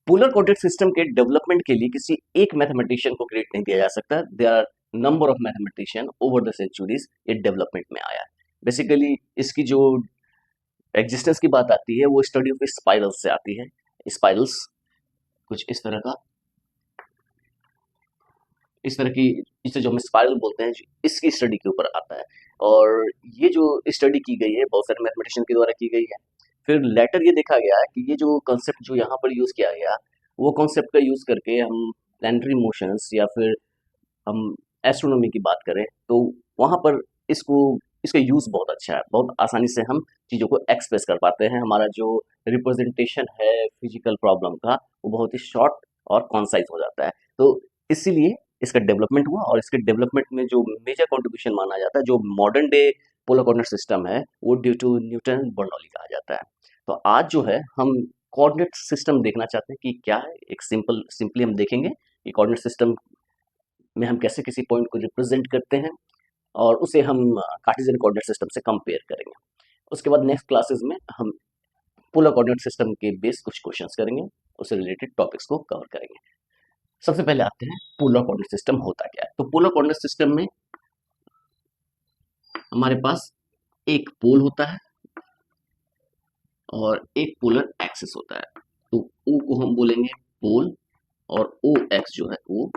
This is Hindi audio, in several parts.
पोलर कोऑर्डिनेट सिस्टम के डेवलपमेंट के लिए किसी एक मैथमेटिशियन को क्रेडिट नहीं दिया जा सकता। There are number of mathematician over the centuries ये डेवलपमेंट में आया है। बेसिकली इसकी जो एग्जिस्टेंस की बात आती है वो स्टडी ऑफ स्पाइरल्स से आती है। स्पाइरल्स कुछ इस तरह की इसे जो हम स्पाइरल बोलते हैं इसकी स्टडी के ऊपर आता है। और ये जो स्टडी की गई है बहुत सारे मैथमेटिशियन के द्वारा की गई है। फिर लेटर ये देखा गया है कि ये जो कॉन्सेप्ट जो यहाँ पर यूज किया गया वो कॉन्सेप्ट का यूज करके हम प्लैनेटरी मोशंस या फिर हम एस्ट्रोनॉमी की बात करें तो वहाँ पर इसको इसका यूज बहुत अच्छा है। बहुत आसानी से हम चीज़ों को एक्सप्रेस कर पाते हैं। हमारा जो रिप्रेजेंटेशन है फिजिकल प्रॉब्लम का वो बहुत ही शॉर्ट और कॉन्साइज हो जाता है। तो इसीलिए इसका डेवलपमेंट हुआ और इसके डेवलपमेंट में जो मेजर कंट्रीब्यूशन माना जाता है जो modern day polar coordinate system है वो ड्यू टू न्यूटन बर्नौली कहा जाता है। तो आज जो है हम कोऑर्डिनेट सिस्टम देखना चाहते हैं कि क्या है। एक सिंपली हम देखेंगे कि कोऑर्डिनेट सिस्टम में हम कैसे किसी पॉइंट को रिप्रेजेंट करते हैं और उसे हम कार्टेशियन कोऑर्डिनेट सिस्टम से कंपेयर करेंगे। उसके बाद नेक्स्ट क्लासेस में हम पोलर कोऑर्डिनेट सिस्टम के बेस कुछ क्वेश्चंस करेंगे, उससे रिलेटेड टॉपिक्स को कवर करेंगे। सबसे पहले आते हैं पोलर कोऑर्डिनेट सिस्टम होता क्या है। तो पोलर कोऑर्डिनेट सिस्टम में हमारे पास एक पोल होता है और एक पोलर एक्सिस होता है। तो ओ को हम बोलेंगे पोल और ओ एक्स जो है वो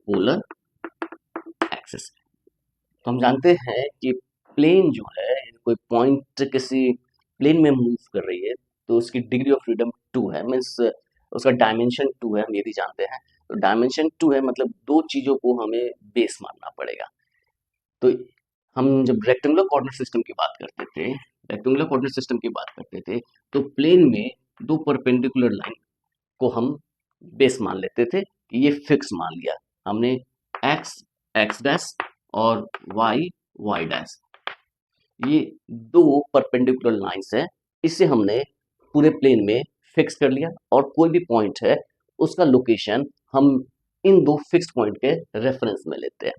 पोलर एक्सिस। तो हम जानते हैं कि प्लेन जो है कोई पॉइंट किसी प्लेन में मूव कर रही है तो उसकी डिग्री ऑफ फ्रीडम 2 है। मीन्स उसका डायमेंशन 2 है, हम ये भी जानते हैं। तो डायमेंशन 2 है मतलब दो चीज़ों को हमें बेस मानना पड़ेगा। तो हम जब रेक्टेंगुलर कोऑर्डिनेट सिस्टम की बात करते थे तो प्लेन में दो परपेंडिकुलर लाइन को हम बेस मान लेते थे कि ये फिक्स मान लिया हमने एक्स एक्स डैश और वाई वाई डैश। ये दो परपेंडिकुलर लाइंस है, इसे हमने पूरे प्लेन में फिक्स कर लिया और कोई भी पॉइंट है उसका लोकेशन हम इन दो फिक्स पॉइंट के रेफरेंस में लेते हैं।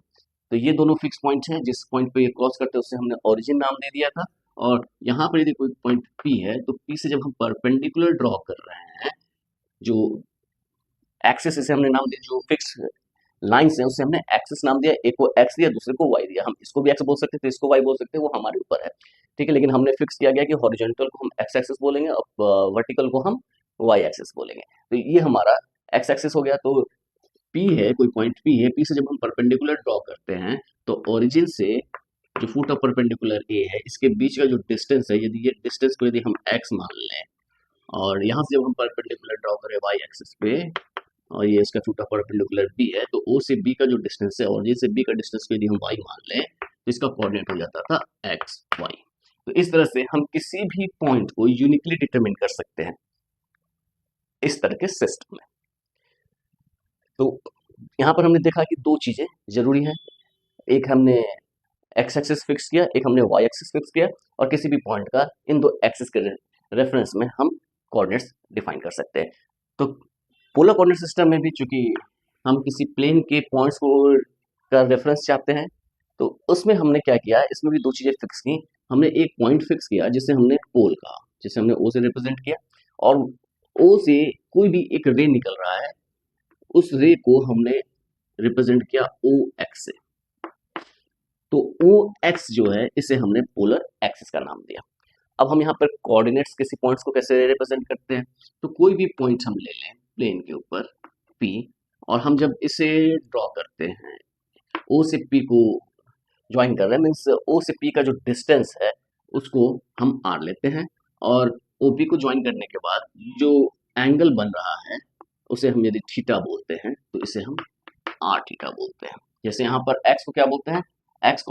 तो ये दोनों फिक्स पॉइंट हैं, जिस पॉइंट पे ये क्रॉस करते हैं उसे हमने ओरिजिन नाम दे दिया था। और यहाँ पर यदि कोई पॉइंट पी है तो पी से जब हम परपेंडिकुलर ड्रॉ कर रहे हैं जो एक्सिस इसे हमने नाम दिया, जो फिक्स लाइंस है उसे हमने एक्सिस नाम दिया। एक को एक्स दिया दूसरे को वाई दिया। हम इसको भी एक्स बोल सकते थे इसको वाई बोल सकते हैं, वो हमारे ऊपर है। ठीक है, लेकिन हमने फिक्स किया गया कि हॉरिजॉन्टल को हम एक्स एक्सिस बोलेंगे और वर्टिकल को हम वाई एक्सिस बोलेंगे। तो ये हमारा एक्स एक्सिस हो गया। तो पी है, कोई पॉइंट पी है, पी से जब हम परपेंडिकुलर ड्रॉ करते हैं तो ओरिजिन से जो फुट ऑफ परपेंडिकुलर ए है इसके बीच का जो डिस्टेंस है यदि ये डिस्टेंस को यदि हम एक्स मान लें और यहाँ से जब हम परपेंडिकुलर ड्रॉ करें वाई एक्सिस पे और ये इसका फुट ऑफ परपेंडिकुलर बी है तो ओ से बी का जो डिस्टेंस है और से बी का डिस्टेंस को यदि हम वाई मान लें तो इसका कोऑर्डिनेट हो जाता था एक्स वाई। तो इस तरह से हम किसी भी पॉइंट को यूनिकली डिटरमिन कर सकते हैं इस तरह के सिस्टम में। तो यहाँ पर हमने देखा कि दो चीजें जरूरी हैं, एक हमने एक्स एक्सिस फिक्स किया, एक हमने वाई एक्सिस फिक्स किया और किसी भी पॉइंट का इन दो एक्सिस के रेफरेंस में हम कोऑर्डिनेट्स डिफाइन कर सकते हैं। तो पोलर कोऑर्डिनेट सिस्टम में भी चूंकि हम किसी प्लेन के पॉइंट्स को का रेफरेंस चाहते हैं तो उसमें हमने क्या किया, इसमें भी दो चीजें फिक्स की। हमने एक पॉइंट फिक्स किया जिसे हमने पोल कहा, जिसे हमने ओ से रिप्रेजेंट किया और ओ से कोई भी एक रे निकल रहा है उस रे को हमने रिप्रेजेंट किया ओ एक्स से। तो ओ एक्स जो है इसे हमने पोलर एक्सिस का नाम दिया। अब हम यहाँ पर कोऑर्डिनेट्स किसी पॉइंट्स को कैसे रिप्रेजेंट करते हैं, तो कोई भी पॉइंट हम ले लें प्लेन के ऊपर पी और हम जब इसे ड्रॉ करते हैं ओ से पी को ज्वाइन कर रहे हैं मीन्स ओ से पी का जो डिस्टेंस है उसको हम आर लेते हैं और ओपी को ज्वाइन करने के बाद जो एंगल बन रहा है उसे हम यदि थीटा बोलते हैं तो इसे हम आर थीटा बोलते हैं। जैसे यहाँ पर एक्स को क्या बोलते हैं, एक्स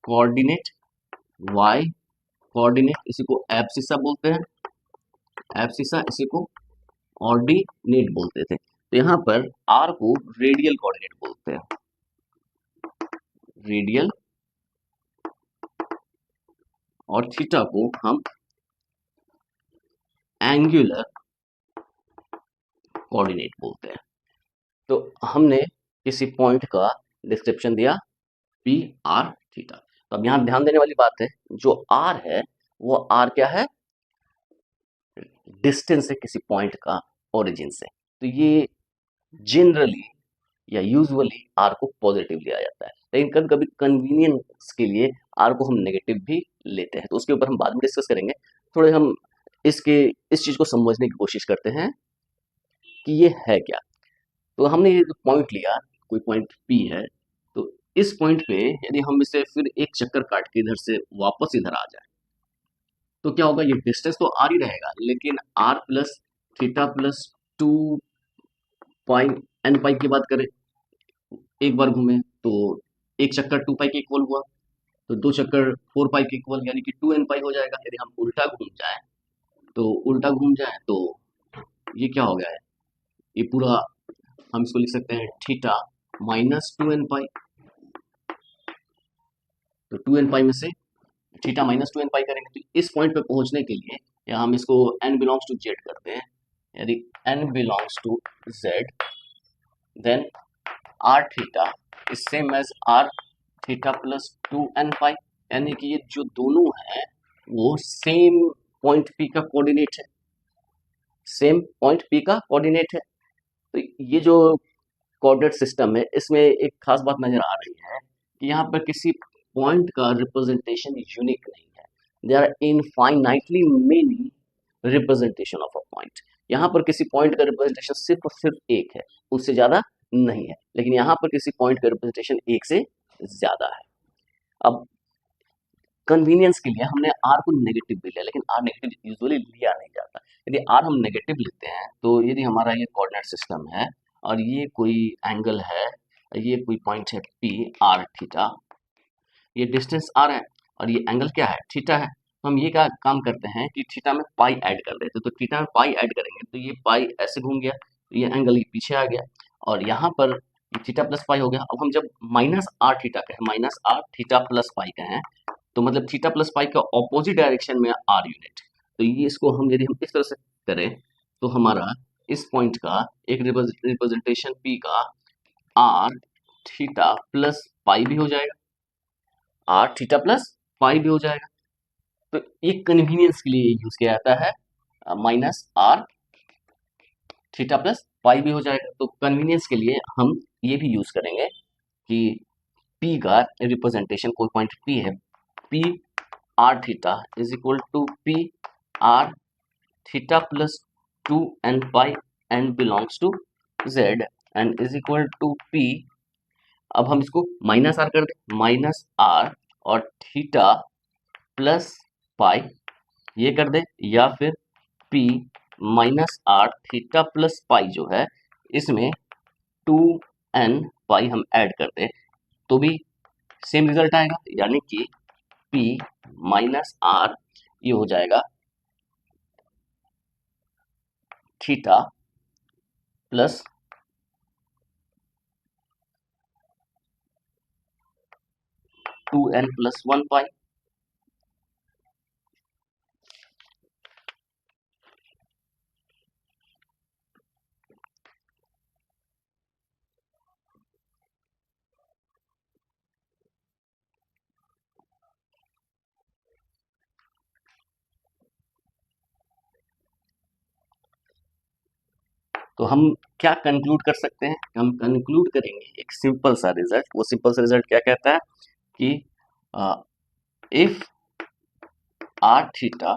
कोऑर्डिनेट वाई कोऑर्डिनेट इसी को एब्सिसा बोलते हैं, एब्सिसा इसी को ऑर्डिनेट बोलते थे। तो यहाँ पर आर को रेडियल कोऑर्डिनेट बोलते हैं, रेडियल, और थीटा को हम एंगुलर कोऑर्डिनेट बोलते हैं। तो हमने किसी पॉइंट का डिस्क्रिप्शन दिया पी आर थीटा। अब यहाँ ध्यान देने वाली बात है जो आर है वो आर क्या है, डिस्टेंस है किसी पॉइंट का ओरिजिन से, तो ये जनरली या यूजुअली आर को पॉजिटिव लिया जाता है, लेकिन कभी कभी कन्वीनियंस के लिए आर को हम नेगेटिव भी लेते हैं, तो उसके ऊपर हम बाद में डिस्कस करेंगे। थोड़े हम इसके इस चीज को समझने की कोशिश करते हैं कि ये है क्या। तो हमने ये जो पॉइंट लिया, कोई पॉइंट पी है, तो इस पॉइंट पे यदि हम इसे फिर एक चक्कर काट के इधर से वापस इधर आ जाए, तो क्या होगा, ये डिस्टेंस तो आर ही रहेगा, लेकिन R plus theta plus 2 pi N pi की बात करें, एक बार घूमे तो एक चक्कर 2 पाई के इक्वल हुआ, तो 2 चक्कर 4 पाई के इक्वल, यानी कि 2 n पाई हो जाएगा। यदि हम उल्टा घूम जाए तो ये क्या हो गया है, ये पूरा हम इसको लिख सकते हैं थीटा माइनस 2 n पाई। तो 2 n पाई में से थीटा माइनस 2 n पाई करेंगे, तो इस पॉइंट पे पहुंचने के लिए या हम इसको n बिलोंग्स टू जेड करते हैं, यदि n belongs to Z, then r theta is same as r theta plus 2 n pi, यानी कि ये जो दोनों हैं वो सेम पॉइंट पी का कोऑर्डिनेट है, सेम पॉइंट पी का कोऑर्डिनेट है। तो ये जो कोऑर्डिनेट सिस्टम है, इसमें एक खास बात नजर आ रही है कि यहाँ पर किसी पॉइंट का रिप्रेजेंटेशन यूनिक नहीं है, there are infinitely many representation of a point. यहाँ पर किसी पॉइंट का रिप्रेजेंटेशन सिर्फ और सिर्फ एक है, उससे ज्यादा नहीं है, लेकिन यहाँ पर किसी पॉइंट का रिप्रेजेंटेशन एक से ज्यादा है। अब कन्वीनियंस के लिए हमने आर को नेगेटिव भी लिया, लेकिन आर नेगेटिव यूजुअली लिया नहीं जाता। यदि आर हम नेगेटिव लेते हैं तो यदि हमारा ये कोऑर्डिनेट सिस्टम है और ये कोई एंगल है, ये कोई पॉइंट है पी आर थीटा, ये डिस्टेंस आर है और ये एंगल क्या है, थीटा है, तो हम ये क्या काम करते हैं कि थीटा में पाई ऐड कर देते हैं। तो थीटा में पाई ऐड करेंगे तो ये पाई ऐसे घूम गया, तो ये एंगल ये पीछे आ गया और यहाँ पर थीटा प्लस पाई हो गया। अब हम जब माइनस आर थीटा कहें, minus r theta plus pi कहें, तो मतलब थीटा प्लस पाई का ऑपोजिट डायरेक्शन में आर यूनिट, तो ये इसको हम यदि हम इस तरह से करें तो हमारा इस पॉइंट का एक रिप्रेजेंटेशन पी का आर थीटा प्लस पाई भी हो जाएगा, आर थीटा प्लस पाई भी हो जाएगा। तो एक कन्वीनियंस के लिए यूज किया जाता है minus r theta plus pi भी हो जाएगा। तो कन्वीनियंस के लिए हम ये भी यूज करेंगे कि पी का रिप्रेजेंटेशन कोई पॉइंट पी है, P r theta is equal to P r theta plus 2 n pi n belongs to Z and is equal to P. अब हम इसको माइनस आर कर दें, माइनस आर और थीटा प्लस पाई ये कर दे, या फिर P minus r theta plus pi जो है इसमें 2 n पाई हम ऐड कर दे तो भी सेम रिजल्ट आएगा, यानी कि पी माइनस आर ये हो जाएगा थीटा प्लस 2n+1 पाई। तो हम क्या कंक्लूड कर सकते हैं, हम कंक्लूड करेंगे एक सिंपल सा रिजल्ट। वो सिंपल सा रिजल्ट क्या कहता है कि if r theta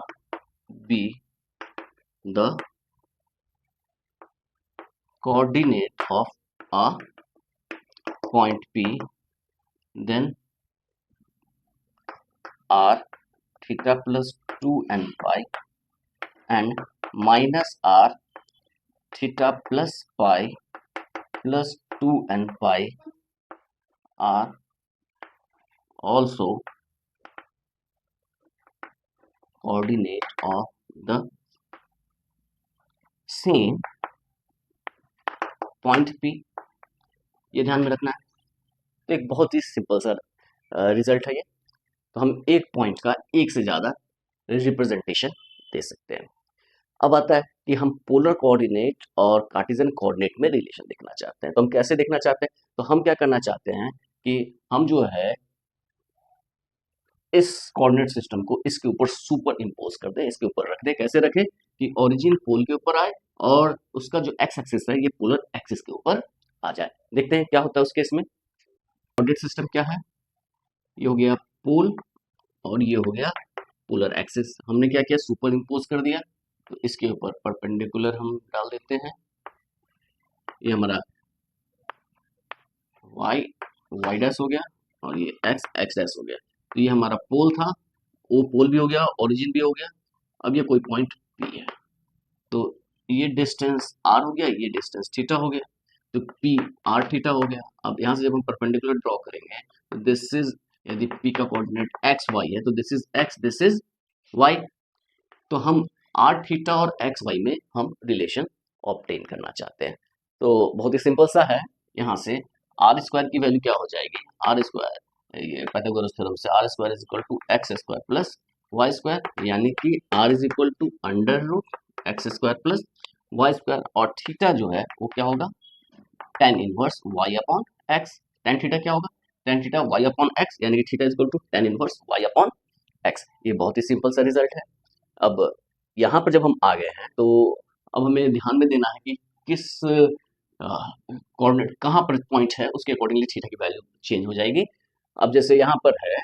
be the coordinate of a point P, then r theta plus 2 n pi and minus r theta plus pi plus 2 n pi are also coordinate of the same point P। ये ध्यान में रखना है। तो एक बहुत ही सिंपल सा रिजल्ट है ये। तो हम एक पॉइंट का एक से ज्यादा रिप्रेजेंटेशन दे सकते हैं। अब आता है कि हम पोलर कोऑर्डिनेट और कार्टेशियन कोऑर्डिनेट में रिलेशन देखना चाहते हैं। तो हम कैसे देखना चाहते हैं, तो हम क्या करना चाहते हैं कि हम जो है इस कोऑर्डिनेट सिस्टम को इसके ऊपर सुपर इम्पोज कर दे, इसके ऊपर रख दे। कैसे रखे कि ओरिजिन पोल के ऊपर आए और उसका जो एक्स एक्सिस है ये पोलर एक्सिस के ऊपर आ जाए। देखते हैं क्या होता है उस केस में। कोऑर्डिनेट सिस्टम क्या है, ये हो गया पोल और ये हो गया पोलर एक्सिस। हमने क्या किया, सुपर इम्पोज कर दिया। तो इसके ऊपर परपेंडिकुलर हम डाल देते हैं, ये हमारा वाई वाई डैश हो गया और ये एक्स एक्स डैश हो गया। तो ये हमारा पोल था, वो पोल भी हो गया, ओरिजिन भी हो गया। अब ये कोई पॉइंट पी है, तो ये डिस्टेंस आर हो गया, ये डिस्टेंस थीटा हो गया, तो पी आर थीटा हो गया। अब यहाँ से जब हम परपेंडिकुलर ड्रॉ करेंगे तो दिस इज, यदि पी का कोऑर्डिनेट एक्स वाई है तो this is x, this is y. तो हम आर थीटा और एक्स वाई में हम रिलेशन ऑब्टेन करना चाहते हैं। तो बहुत ही सिंपल सा है। यहाँ से आर स्क्वायर की वैल्यू क्या हो जाएगी, आर स्क्वायर, ये पाइथागोरस थ्योरम से r square is equal to x square plus y square, यानी कि r is equal to under root x square plus y square. और थीटा जो है वो क्या होगा, tan inverse y upon x. Tan theta क्या होगा, tan theta y upon x, यानी कि theta is equal to tan inverse y upon x. ये बहुत ही सिंपल सा रिजल्ट है। अब यहाँ पर जब हम आ गए हैं तो अब हमें ध्यान में देना है कि किस कोऑर्डिनेट कहाँ पर पॉइंट है, उसके अकॉर्डिंगली थीटा की वैल्यू चेंज हो जाएगी। अब जैसे यहाँ पर है,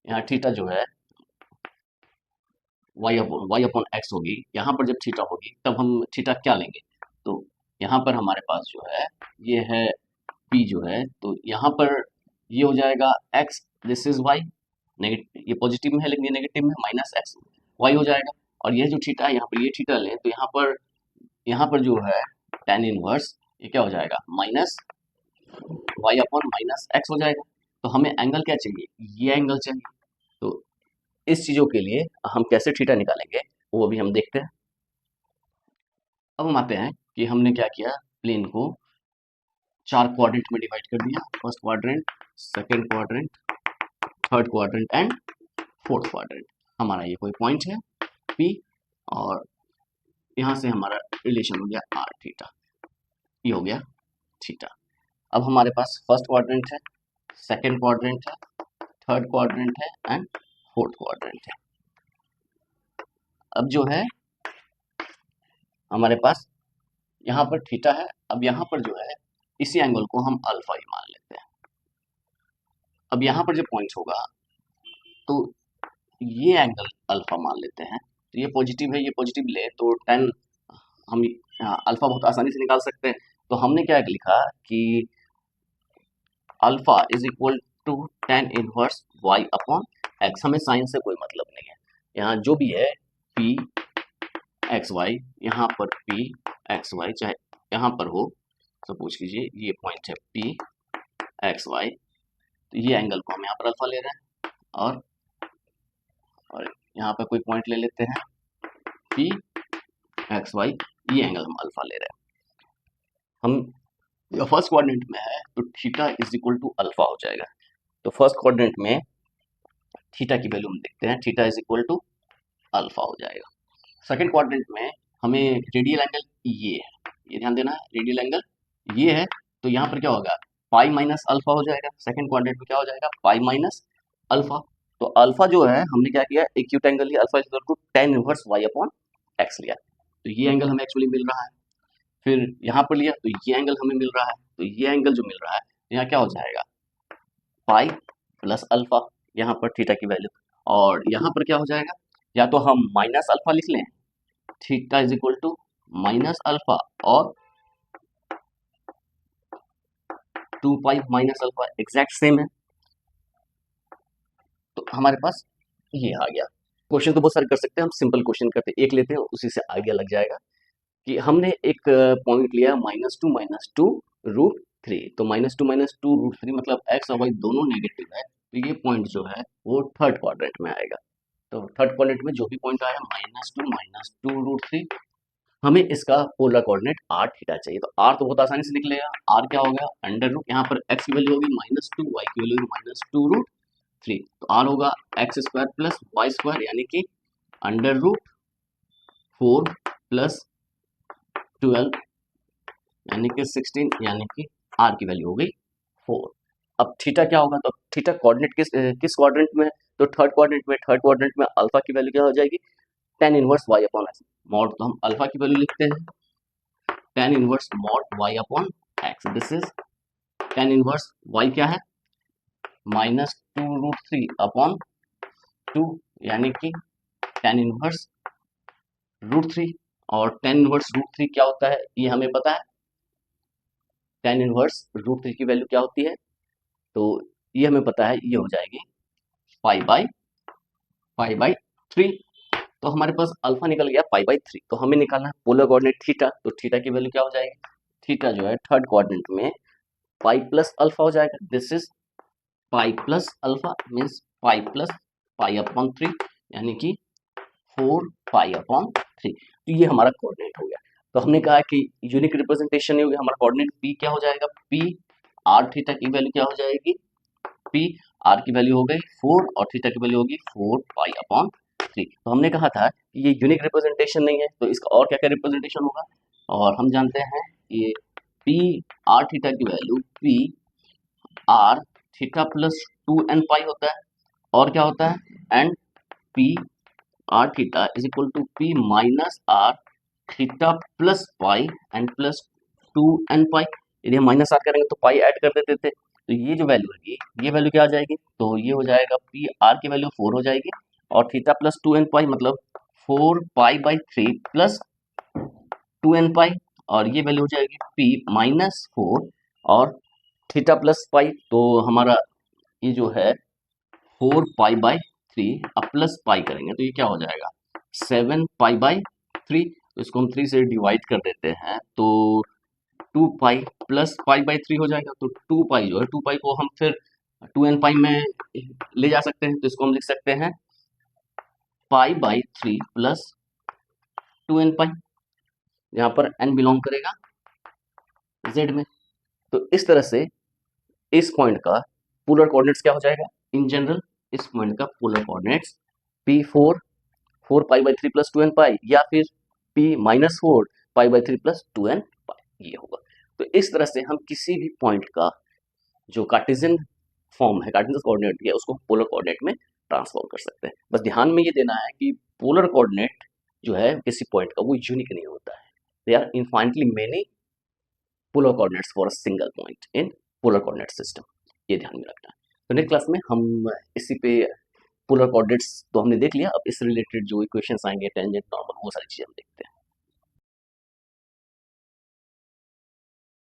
यहाँ थीटा जो है वाई अपॉन एक्स होगी, यहाँ पर जब थीटा होगी तब हम थीटा क्या लेंगे, तो यहाँ पर हमारे पास जो है ये है पी जो है, तो यहाँ पर ये हो जाएगा x, this is y, negative ये पॉजिटिव में है लेकिन ये नेगेटिव में, माइनस एक्स वाई हो जाएगा। और यह जो थीटा है यहाँ पर ये थीटा लें तो यहाँ पर जो है टेन इनवर्स ये क्या हो जाएगा, minus y upon minus x हो जाएगा। तो हमें एंगल क्या चाहिए, ये एंगल चाहिए। तो इस चीज़ों के लिए हम कैसे थीटा निकालेंगे वो भी हम देखते हैं। अब हम आते हैं कि हमने क्या किया, प्लेन को चार क्वाड्रेंट में डिवाइड कर दिया, first quadrant, second quadrant, third quadrant and fourth quadrant. हमारा ये कोई पॉइंट है पी और यहाँ से हमारा रिलेशन हो गया आर थीटा, ये हो गया थीटा। अब हमारे पास फर्स्ट क्वाड्रेंट है, सेकंड क्वाड्रेंट है, थर्ड क्वाड्रेंट है एंड फोर्थ क्वाड्रेंट है। अब जो है हमारे पास यहाँ पर थीटा है, अब यहाँ पर जो है इसी एंगल को हम अल्फा ही मान लेते हैं। अब यहाँ पर जो पॉइंट होगा तो ये एंगल अल्फा मान लेते हैं, तो ये पॉजिटिव है, ये पॉजिटिव ले तो टेन हम अल्फा बहुत आसानी से निकाल सकते हैं। तो हमने क्या लिखा कि alpha is equal to tan inverse y upon x. हमें साइन से कोई मतलब नहीं है, यहाँ जो भी है पी एक्स वाई, यहाँ पर पी एक्स वाई चाहे यहाँ पर हो, सपोज कीजिए ये पॉइंट है पी एक्स वाई, तो ये एंगल को हम यहाँ पर अल्फा ले रहे हैं और यहाँ पर कोई पॉइंट ले लेते हैं पी एक्स वाई, ये एंगल हम अल्फा ले रहे हैं। हम फर्स्ट क्वाड्रेंट में है तो theta is equal to alpha हो जाएगा। तो फर्स्ट क्वाड्रेंट में थीटा की वैल्यू हम देखते हैं, theta is equal to alpha हो जाएगा। सेकंड क्वाड्रेंट में हमें रेडियल एंगल ये है, ये ध्यान देना है, रेडियल एंगल ये है, तो यहाँ पर क्या होगा, पाई माइनस अल्फा हो जाएगा। सेकंड क्वाड्रेंट में क्या हो जाएगा, पाई माइनस अल्फा। तो अल्फा जो है हमने क्या किया, एक्यूट एंगल लिया, alpha is equal to tan inverse y upon x लिया, तो ये एंगल हमें एक्चुअली मिल रहा है। फिर यहाँ पर लिया तो ये एंगल हमें मिल रहा है, तो ये एंगल जो मिल रहा है यहाँ क्या हो जाएगा, पाई प्लस अल्फा, यहाँ पर थीटा की वैल्यू, और यहाँ पर क्या हो जाएगा, या तो हम माइनस अल्फा लिख लें, theta is equal to minus alpha और 2 pi minus alpha, exact same है। तो हमारे पास ये आ गया। क्वेश्चन तो बहुत सारे कर सकते हैं, हम सिंपल क्वेश्चन करते हैं, एक लेते हैं उसी से आइडिया लग जाएगा कि हमने एक पॉइंट लिया माइनस टू रूट थ्री, तो माइनस टू रूट थ्री मतलब एक्स और वाई दोनों नेगेटिव है, तो ये पॉइंट जो है वो थर्ड क्वाड्रेंट में आएगा। तो थर्ड क्वाड्रेंट में जो भी पॉइंट आया माइनस टू रूट थ्री, हमें इसका पोलर कोऑर्डिनेट आर थीटा चाहिए। तो आर तो बहुत आसानी से निकलेगा, आर क्या हो गया, अंडर रूट, यहाँ पर एक्स की वैल्यू होगी माइनस टू, वाई की वैल्यू होगी माइनस टू रूट थ्री, तो आर होगा x square plus y square, यानी कि अंडर रूट फोर प्लस 12 यानी कि 16, यानी कि आर की वैल्यू हो गई 4। अब थीटा क्या होगा, तो थीटा कोऑर्डिनेट किस क्वाड्रेंट में है, तो थर्ड क्वाड्रेंट में अल्फा की वैल्यू क्या हो जाएगी, tan inverse y upon x। Mod तो हम अल्फा की वैल्यू लिखते हैं tan inverse mod y upon x। This is tan inverse y क्या है, -2√3 अपॉन 2, यानी कि tan इनवर्स √3। और tan इनवर्स √3 क्या होता है ये हमें पता है, tan इनवर्स √3 की वैल्यू क्या होती है, तो ये हमें पता है, ये हो जाएगी पाई बाई 3। तो हमारे पास अल्फा निकल गया पाई बाई 3। तो हमें निकालना है पोलर कोऑर्डिनेट थीटा, तो थीटा की वैल्यू क्या हो जाएगी, थीटा जो है थर्ड क्वाड्रेंट में पाई प्लस अल्फा हो जाएगा। This is pi plus alpha means pi plus pi upon 3, यानी कि 4 पाई अपॉन 3। तो ये हमारा कोऑर्डिनेट हो गया। तो हमने कहा कि यूनिक रिप्रेजेंटेशन हो गया हमारा कोऑर्डिनेट पी क्या हो जाएगा, पी आर थीटा की वैल्यू क्या हो जाएगी, पी आर की वैल्यू हो गई 4 और थीटा की वैल्यू होगी 4 पाई अपॉन 3। तो हमने कहा था कि ये यूनिक रिप्रेजेंटेशन नहीं है, तो इसका और क्या क्या रिप्रेजेंटेशन होगा, और हम जानते हैं ये पी आर थीटा की value P r theta plus 2n pi होता है, और क्या होता है and P r theta is equal to P minus r theta plus pi and plus 2n pi. यदि हम माइनस आर करेंगे तो पाई ऐड कर देते थे, तो ये जो वैल्यू है ये वैल्यू क्या आ जाएगी, तो ये हो जाएगा पी आर की वैल्यू 4 हो जाएगी, और थीटा प्लस 2n पाई मतलब 4 पाई बाई 3 प्लस 2n पाई, और ये वैल्यू हो जाएगी पी -4 और थीटा प्लस पाई, तो हमारा ये जो है 4 पाई बाई 3 अब प्लस पाई करेंगे तो ये क्या हो जाएगा 7 पाई बाई 3। तो इसको हम 3 से डिवाइड कर देते हैं, तो 2 पाई प्लस पाई बाई 3 हो जाएगा। तो 2 पाई जो है 2 पाई को हम फिर 2n पाई में ले जा सकते हैं, तो इसको हम लिख सकते हैं पाई बाई 3 प्लस 2n पाई, यहाँ पर n बिलोंग करेगा z में। तो इस तरह से इस पॉइंट का पोलर कोऑर्डिनेट्स क्या हो जाएगा, इन जनरल इस पॉइंट का polar coordinates P4 4 pi by 3 plus 2n पाई, या फिर P-4 pi by 3 plus 2n पाई, ये होगा। तो इस तरह से हम किसी भी पॉइंट का जो कार्टेशियन फॉर्म है, कार्टेशियन कोऑर्डिनेट है, उसको पोलर कोऑर्डिनेट में ट्रांसफॉर्म कर सकते हैं। बस ध्यान में ये देना है कि पोलर कोऑर्डिनेट जो है किसी पॉइंट का वो यूनिक नहीं होता है, they are infinitely many polar coordinates for a single point in polar coordinate system, ये ध्यान में रखना है। तो नेक्स्ट क्लास में हम इसी पे पोलर कोऑर्डिनेट्स तो हमने देख लिया, अब इससे रिलेटेड जो इक्वेशंस आएंगे टेंजेंट नॉर्मल वो सारी चीजें हम देखते हैं।